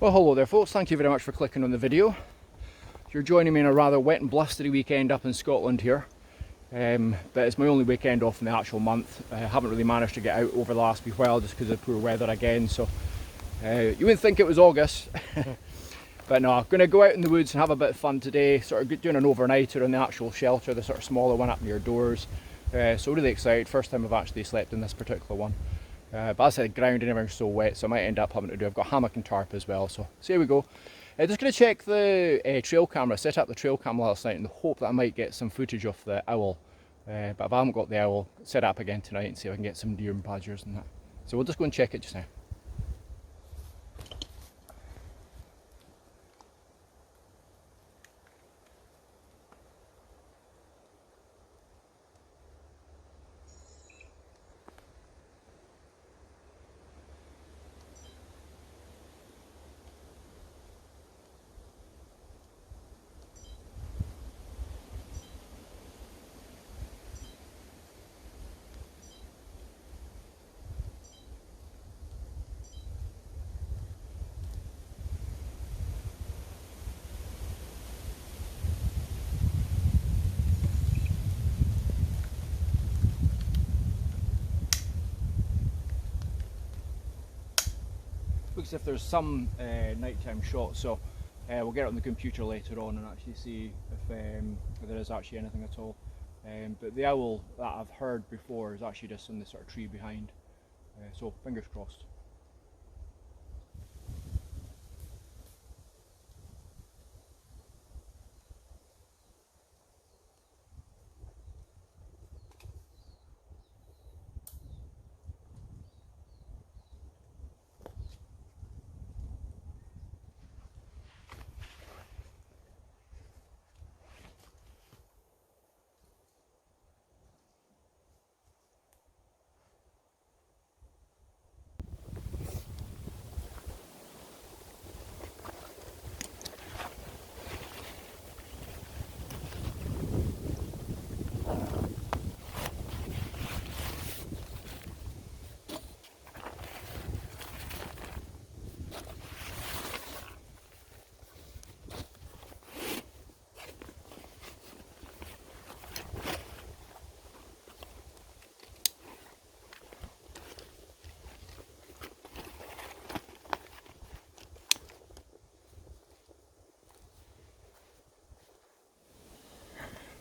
Well, hello there folks, thank you very much for clicking on the video. You're joining me in a rather wet and blustery weekend up in Scotland here, but it's my only weekend off in the actual month. I haven't really managed to get out over the last wee while just because of poor weather again, so you wouldn't think it was August. But no, I'm going to go out in the woods and have a bit of fun today, sort of doing an overnighter in the actual shelter, the sort of smaller one up near doors. So really excited, first time I've actually slept in this particular one. But as I said, ground and everything's so wet, so I might end up having to do, I've got hammock and tarp as well, so here we go. Just going to check the trail camera, set up the trail camera last night in the hope that I might get some footage of the owl. But if I haven't got the owl, set up again tonight and see if I can get some deer and badgers and that. So we'll just go and check it just now. Looks as if there's some nighttime shots, so we'll get it on the computer later on and actually see if there is actually anything at all. But the owl that I've heard before is actually just in the sort of tree behind, so fingers crossed.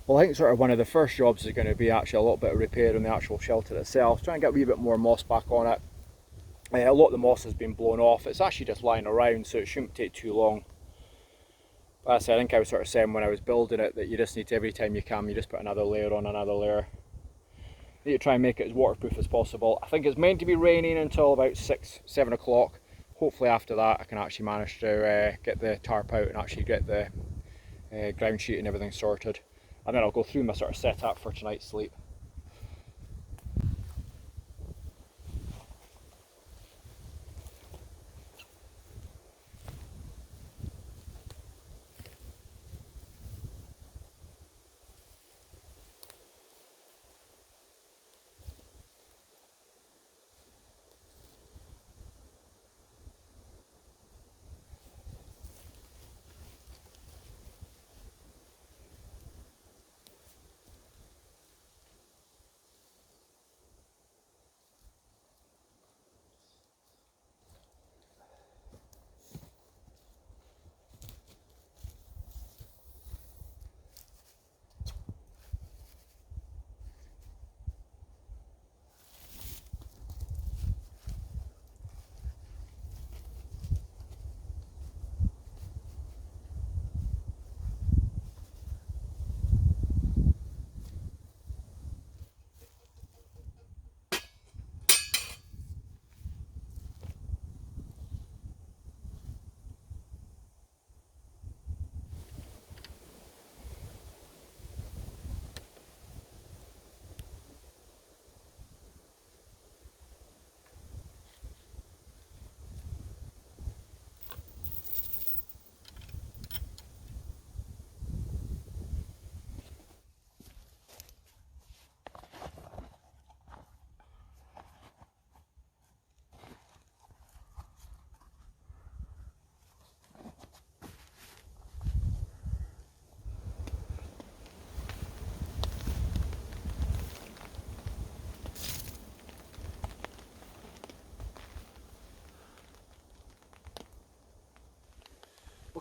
Well, I think sort of one of the first jobs is going to be actually a little bit of repair on the actual shelter itself. Try and get a wee bit more moss back on it. A lot of the moss has been blown off. It's actually just lying around, so it shouldn't take too long. But as I think I was sort of saying when I was building it that you just need to, every time you can, you just put another layer on another layer. You need to try and make it as waterproof as possible. I think it's meant to be raining until about 7 o'clock. Hopefully after that I can actually manage to get the tarp out and actually get the ground sheet and everything sorted. And then I'll go through my sort of setup for tonight's sleep.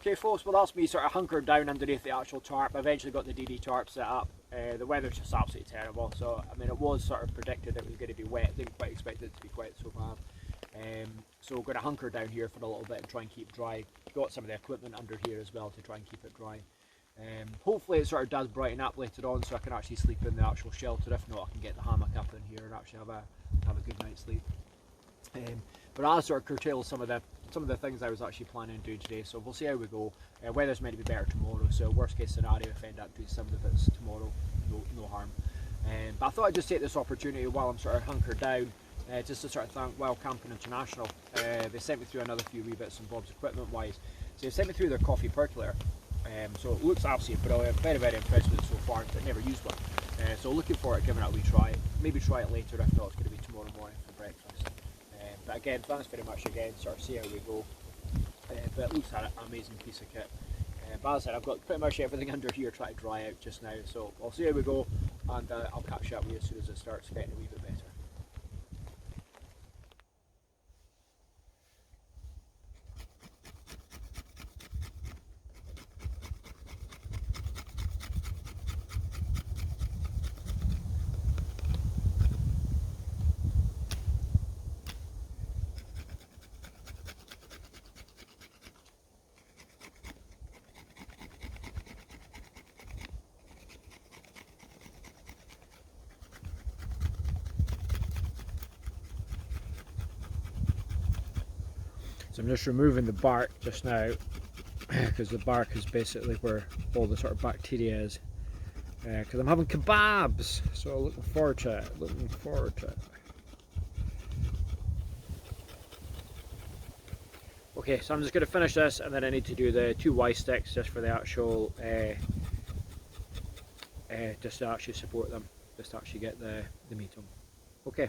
Okay folks, well that's me sort of hunkered down underneath the actual tarp. I eventually got the DD tarp set up. The weather's just absolutely terrible, so I mean it was sort of predicted it was going to be wet. Didn't quite expect it to be quite so bad. So we're going to hunker down here for a little bit and try and keep dry. Got some of the equipment under here as well to try and keep it dry. Hopefully it sort of does brighten up later on so I can actually sleep in the actual shelter. If not, I can get the hammock up in here and actually have a good night's sleep. But I'll sort of curtail some of the things I was actually planning on doing today, so we'll see how we go. Weather's meant to be better tomorrow, so worst case scenario if I end up doing some of the bits tomorrow, no harm. But I thought I'd just take this opportunity while I'm sort of hunkered down, just to sort of thank Wild Camping International. They sent me through another few wee bits and bobs equipment wise. So they sent me through their coffee percolator. So it looks absolutely brilliant, very impressed with it so far, but never used one. So looking forward to giving it a wee try. Maybe try it later, if not it's going to be tomorrow morning for breakfast. But again, thanks very much again, sort of see how we go. But it looks like an amazing piece of kit. But as I said, I've got pretty much everything under here trying to dry out just now, so I'll see how we go, and I'll catch up with you as soon as it starts getting a wee bit better. So I'm just removing the bark just now because the bark is basically where all the sort of bacteria is. Because I'm having kebabs, so looking forward to it. Okay, so I'm just going to finish this, and then I need to do the 2 Y sticks just for the actual, just to actually support them, just to actually get the meat on. Okay.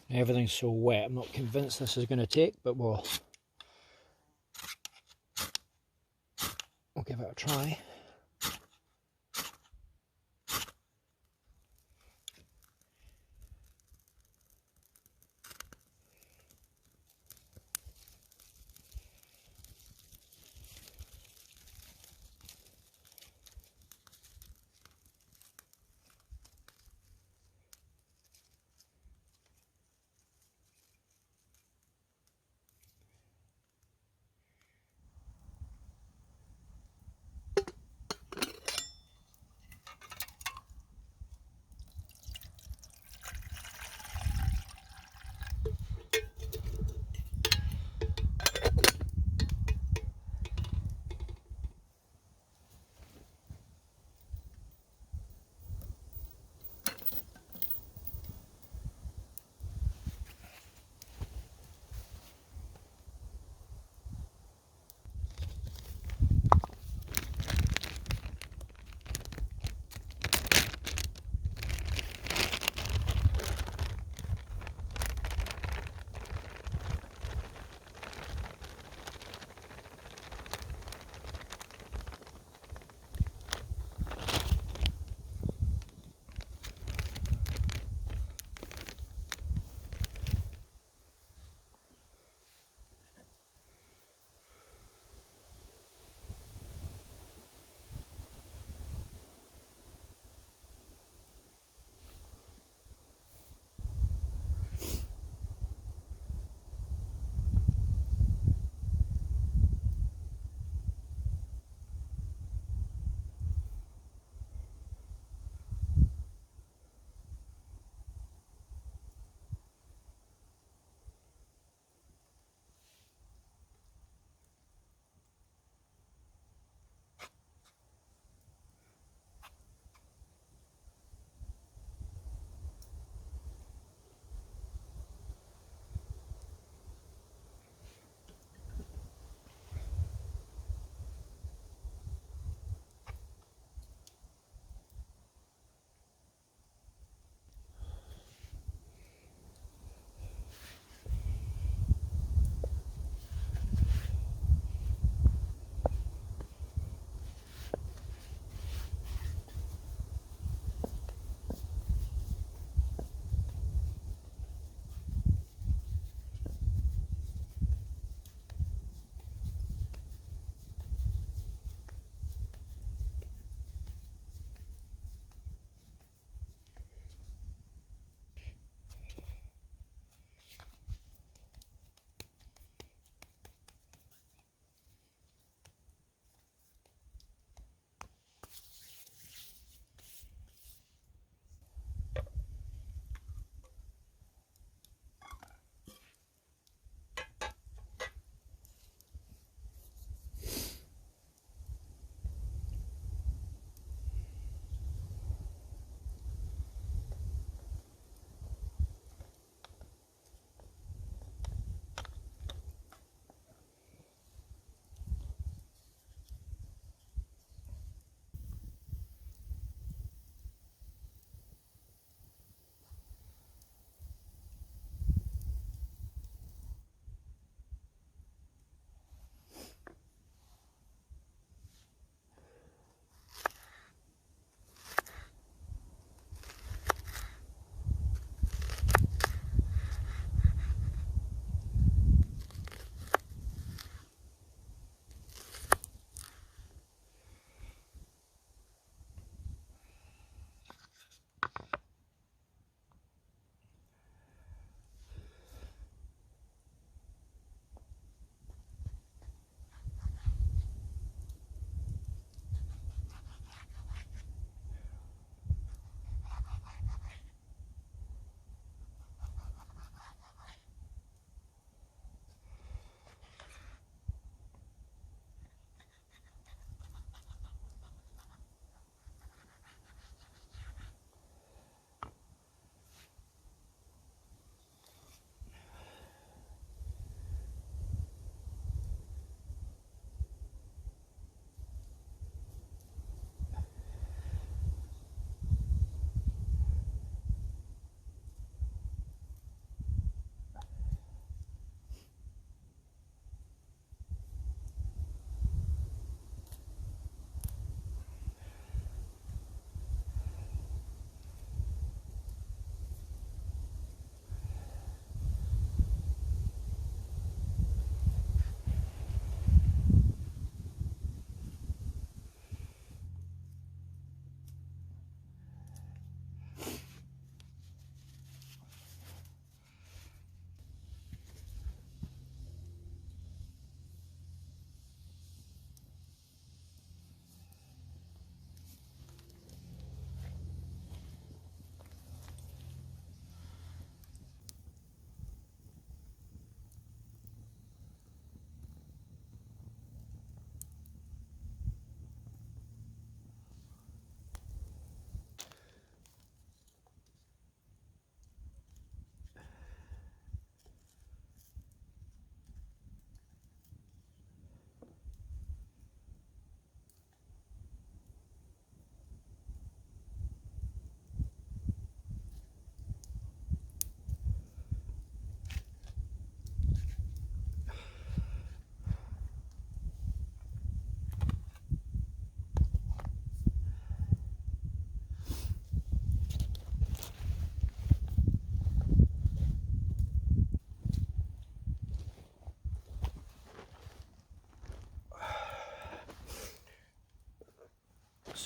Everything's so wet, I'm not convinced this is going to take, but we'll give it a try.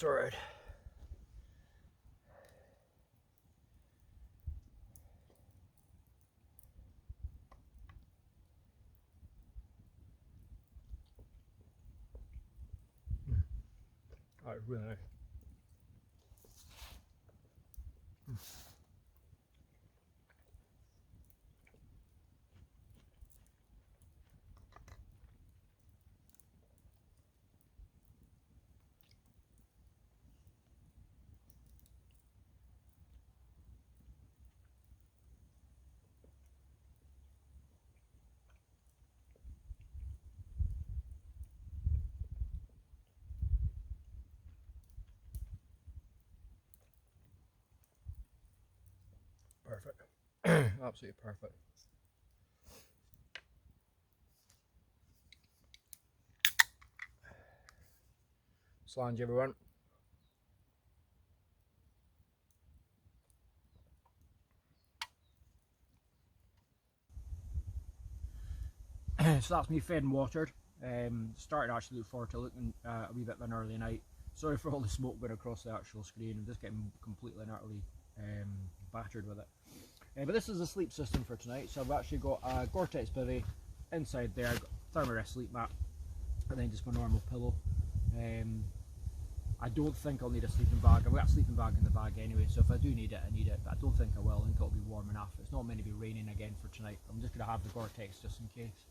sorted. That was really nice. Perfect. Absolutely perfect. Slange everyone. So that's me fed and watered. Starting to actually look forward to looking a wee bit of an early night. Sorry for all the smoke going across the actual screen. I'm just getting completely and utterly battered with it. But this is the sleep system for tonight. So I've actually got a Gore-Tex bivvy inside there. I've got Thermarest sleep mat, and then just my normal pillow. I don't think I'll need a sleeping bag. I've got a sleeping bag in the bag anyway, so if I do need it, I need it. But I don't think I will. I think it'll be warm enough. It's not meant to be raining again for tonight. I'm just going to have the Gore-Tex just in case.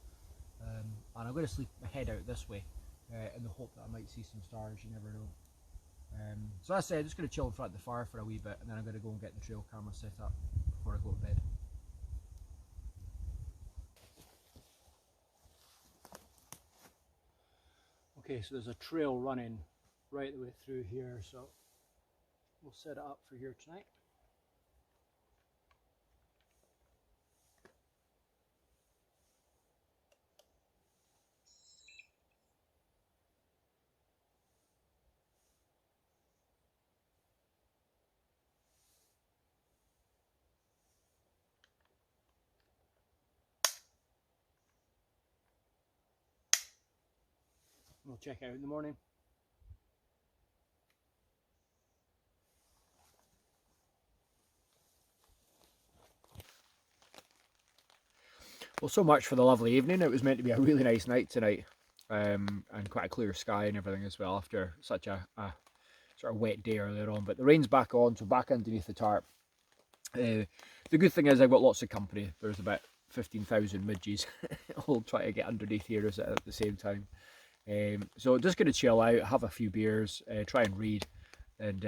And I'm going to sleep my head out this way in the hope that I might see some stars. You never know. So as I said, I'm just going to chill in front of the fire for a wee bit, and then I'm going to go and get the trail camera set up before I go to bed. Okay, so there's a trail running right the way through here, so we'll set it up for here tonight. We'll check out in the morning. Well, so much for the lovely evening. It was meant to be a really nice night tonight, and quite a clear sky and everything as well after such a sort of wet day earlier on. But the rain's back on, so back underneath the tarp. The good thing is I've got lots of company. There's about 15,000 midges all trying to get underneath here at the same time. So just going to chill out, have a few beers, try and read, and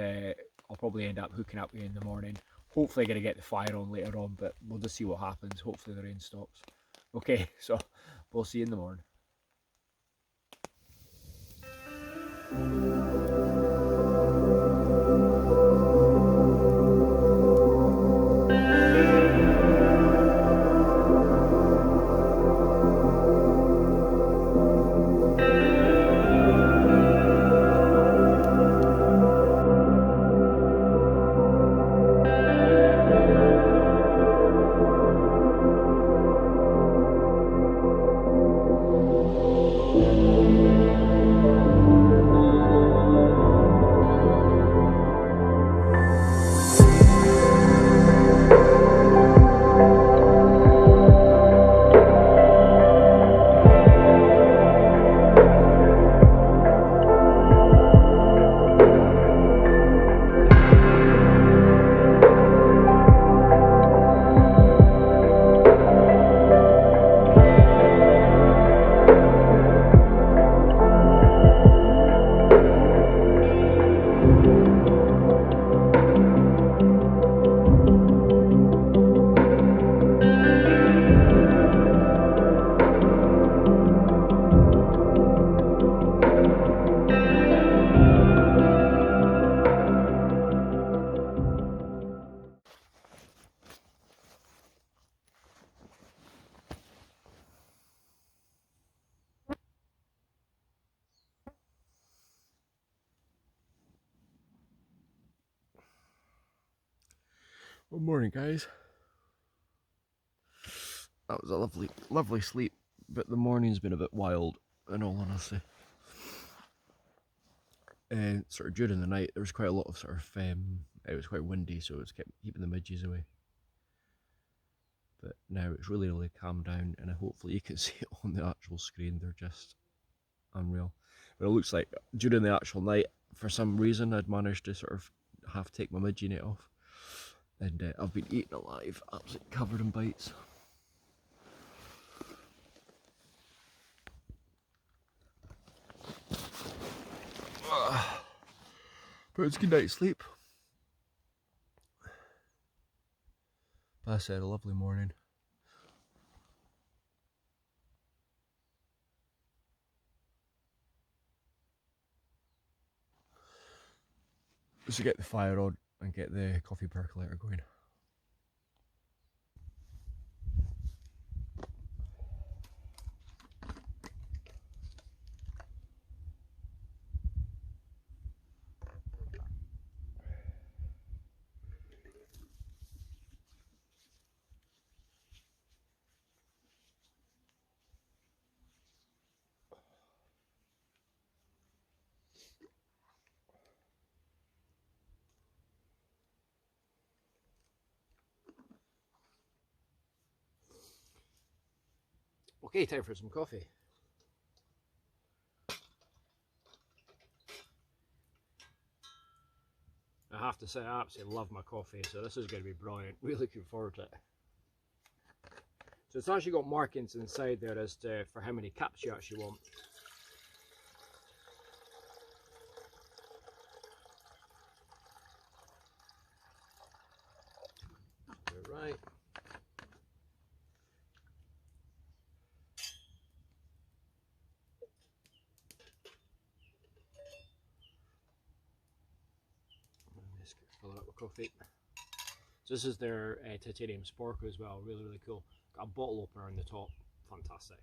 I'll probably end up hooking up here in the morning. Hopefully going to get the fire on later on, but we'll just see what happens. Hopefully the rain stops. Okay, so we'll see you in the morning. Good morning, guys. That was a lovely sleep, but the morning's been a bit wild, in all honesty. sort of during the night there was quite a lot of sort of, it was quite windy, so it was keeping the midges away. But now it's really calmed down, and hopefully you can see it on the actual screen. They're just unreal. But it looks like during the actual night, for some reason, I'd managed to sort of half take my midgie net off, and I've been eaten alive, absolutely covered in bites. But it's a good night's sleep. But I said, a lovely morning. Just to get the fire on and get the coffee percolator going. Okay, time for some coffee. I have to say, I absolutely love my coffee, so this is going to be brilliant. Really looking forward to it. So it's actually got markings inside there as to for how many cups you actually want. Right. Just fill it up with coffee. So this is their titanium sporker as well, really cool. Got a bottle opener on the top, fantastic.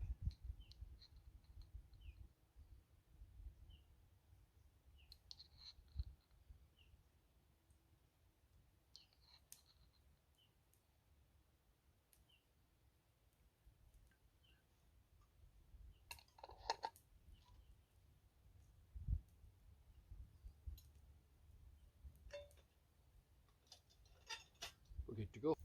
We're good to go.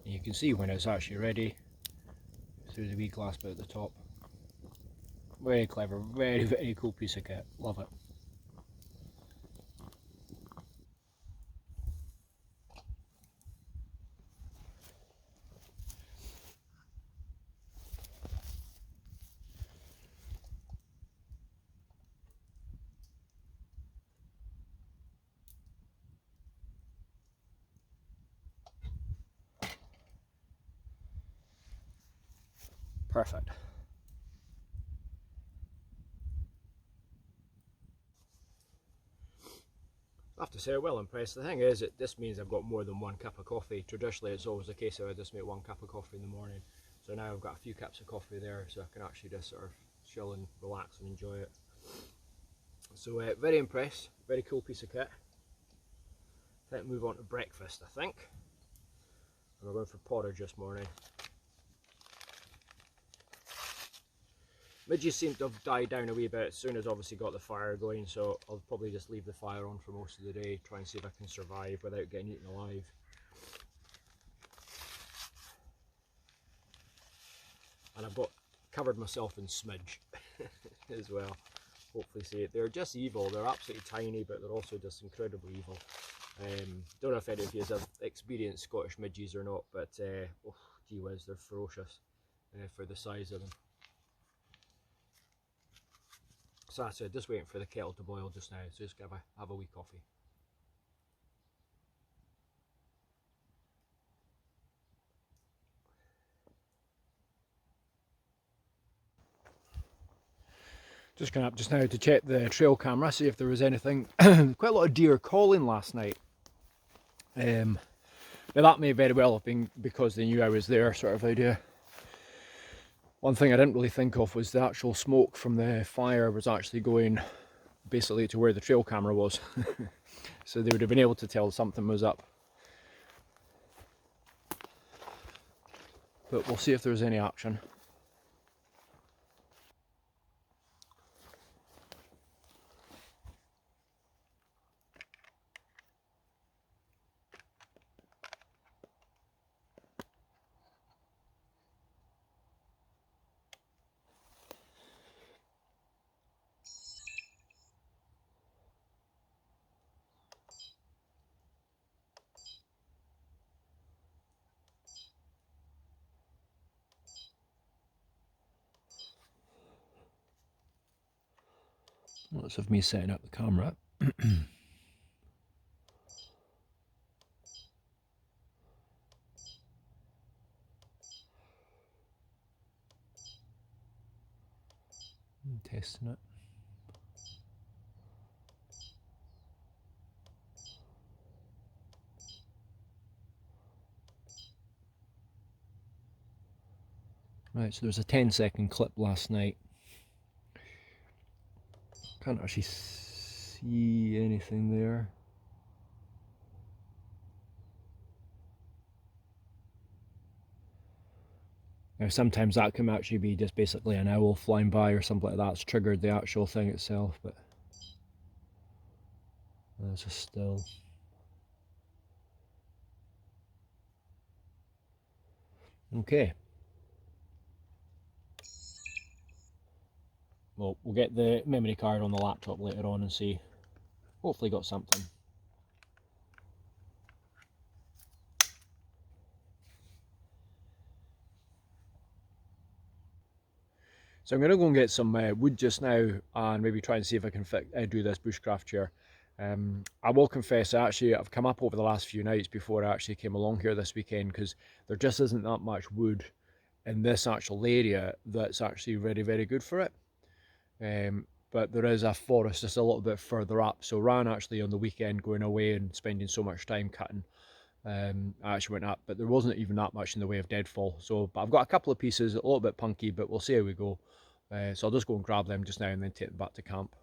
And you can see when it's actually ready through the wee glass bit at the top. Very clever, very cool piece of kit. Love it. Perfect. I have to say, I'm well impressed. The thing is, this means I've got more than one cup of coffee. Traditionally, it's always the case that I just make one cup of coffee in the morning. So now I've got a few cups of coffee there, so I can actually just sort of chill and relax and enjoy it. So very impressed, very cool piece of kit. Time to move on to breakfast, I think. And we're going for porridge this morning. Midges seem to have died down a wee bit as soon as obviously got the fire going, so I'll probably just leave the fire on for most of the day, try and see if I can survive without getting eaten alive. And I've got covered myself in smidge as well. Hopefully see it. They're just evil, they're absolutely tiny, but they're also just incredibly evil. Don't know if any of you have experienced Scottish midges or not, but oh, gee whiz, they're ferocious for the size of them. So that's it, just waiting for the kettle to boil just now, so just have a wee coffee. Just going up just now to check the trail camera, see if there was anything. Quite a lot of deer calling last night. Now that may very well have been because they knew I was there, sort of idea. One thing I didn't really think of was the actual smoke from the fire was actually going basically to where the trail camera was. So they would have been able to tell something was up. But we'll see if there's any action. Lots of me setting up the camera. Testing it. Right, so there's a 10-second clip last night. Can't actually see anything there. Now sometimes that can actually be just basically an owl flying by or something like that's triggered the actual thing itself, but that's just still. Okay. Well, we'll get the memory card on the laptop later on and see. Hopefully got something. So I'm going to go and get some wood just now and maybe try and see if I can do this bushcraft chair. I will confess, I've come up over the last few nights before I actually came along here this weekend because there just isn't that much wood in this actual area that's actually very, very good for it. But there is a forest just a little bit further up, so ran actually on the weekend going away and spending so much time cutting. I actually went up, but there wasn't even that much in the way of deadfall. So, but I've got a couple of pieces, a little bit punky, but we'll see how we go. So I'll just go and grab them just now and then take them back to camp.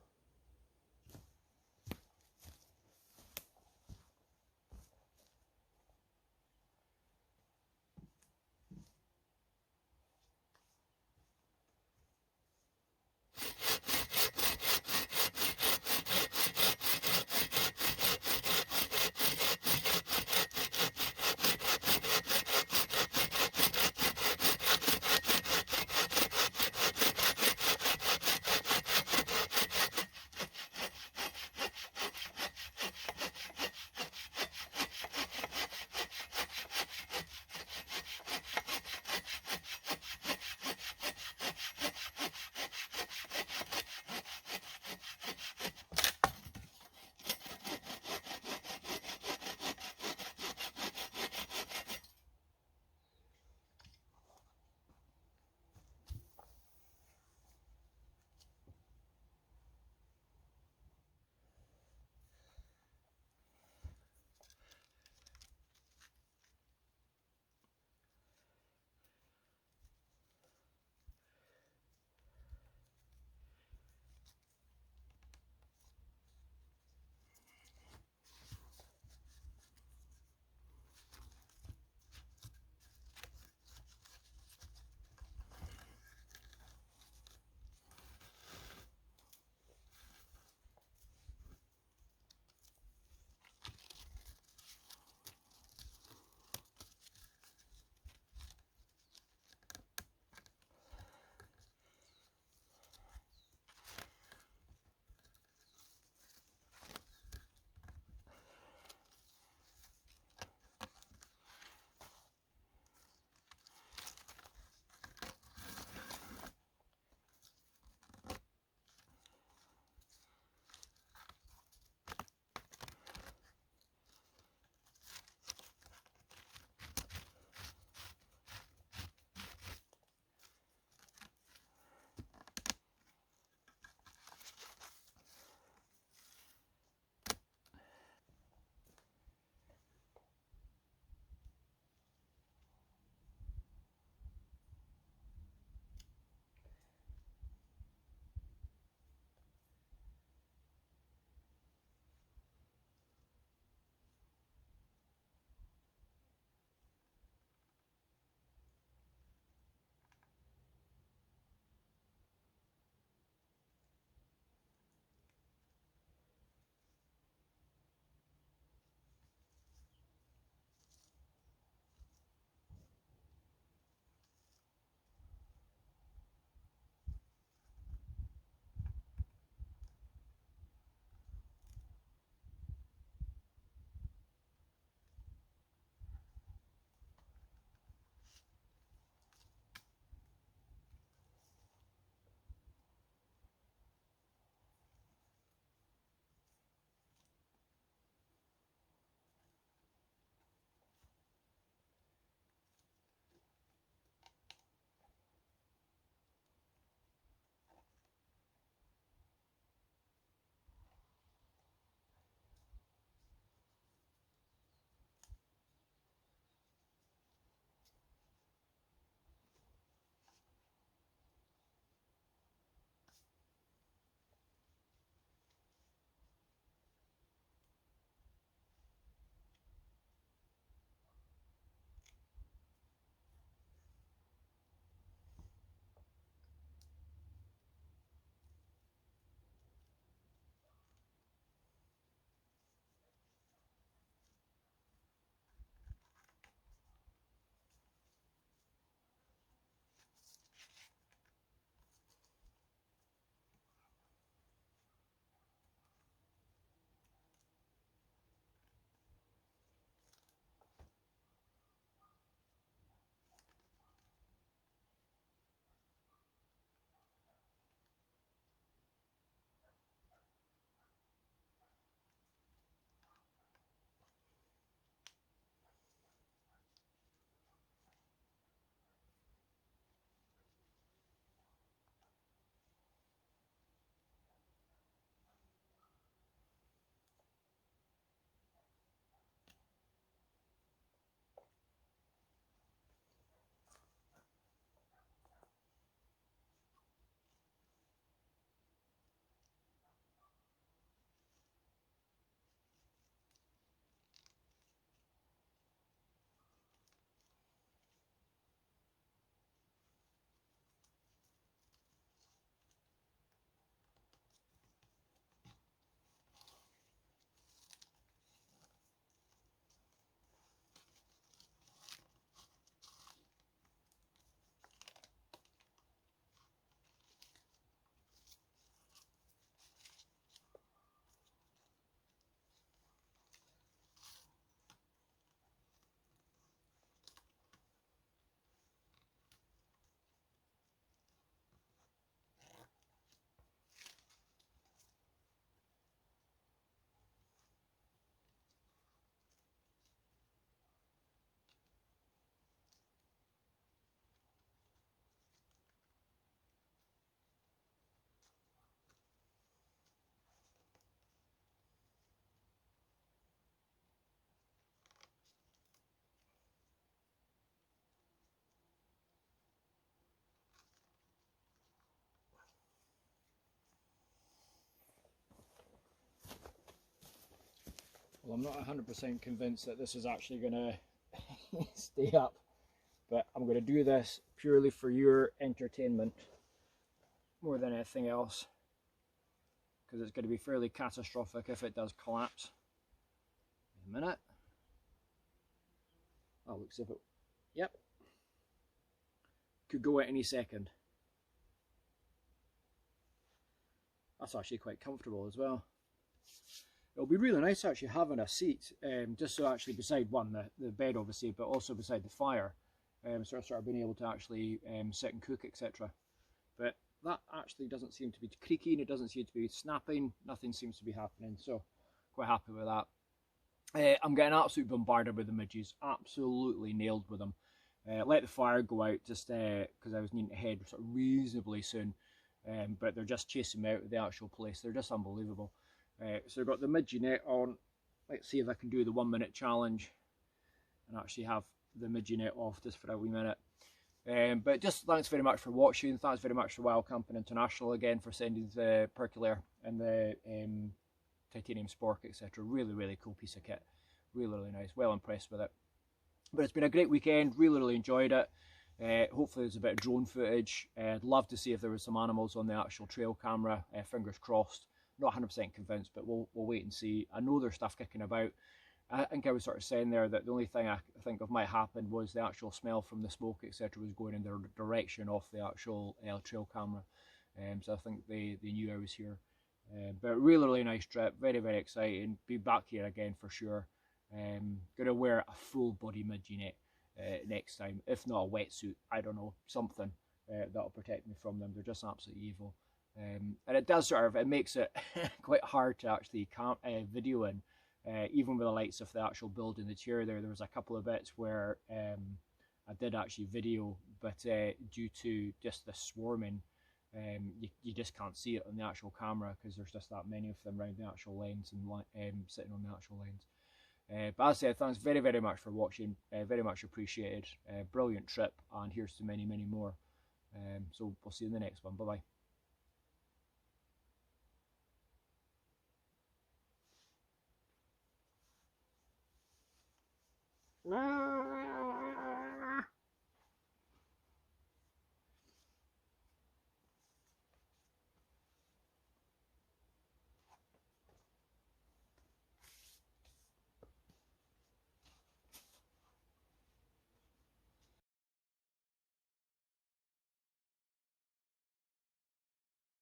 Well, I'm not 100% convinced that this is actually going to stay up, but I'm going to do this purely for your entertainment more than anything else, because it's going to be fairly catastrophic if it does collapse. A minute. That looks as if it, yep, could go at any second. That's actually quite comfortable as well. It'll be really nice actually having a seat, just so actually beside the bed obviously, but also beside the fire, so sort of being able to actually sit and cook, etc. But that actually doesn't seem to be creaking, it doesn't seem to be snapping, nothing seems to be happening, so quite happy with that. I'm getting absolutely bombarded with the midges, absolutely nailed with them. Let the fire go out just because I was needing to head sort of reasonably soon, but they're just chasing me out of the actual place. They're just unbelievable. So I've got the midgie net on. Let's see if I can do the 1 minute challenge and actually have the midgie net off just for a wee minute. But just thanks very much for watching. Thanks very much to Wild Camping International again for sending the Percolator and the titanium spork, etc. Really cool piece of kit. Really nice. Well impressed with it. But it's been a great weekend. Really enjoyed it. Hopefully there's a bit of drone footage. I'd love to see if there was some animals on the actual trail camera. Fingers crossed. Not 100% convinced, but we'll wait and see. I know there's stuff kicking about. I think I was sort of saying there that the only thing I think of might happen was the actual smell from the smoke, etc., was going in the direction of the actual trail camera. So I think they knew I was here. But really nice trip. Very exciting. Be back here again for sure. Gonna wear a full body midgie net next time, if not a wetsuit. I don't know, something that'll protect me from them. They're just absolutely evil. And it does it makes it quite hard to actually video in, even with the lights of the actual building. The chair there was a couple of bits where I did actually video, but due to just the swarming, you just can't see it on the actual camera because there's just that many of them around the actual lens and sitting on the actual lens. But as I said, thanks very much for watching, very much appreciated. Brilliant trip, and here's to many more. So we'll see you in the next one. Bye bye. No.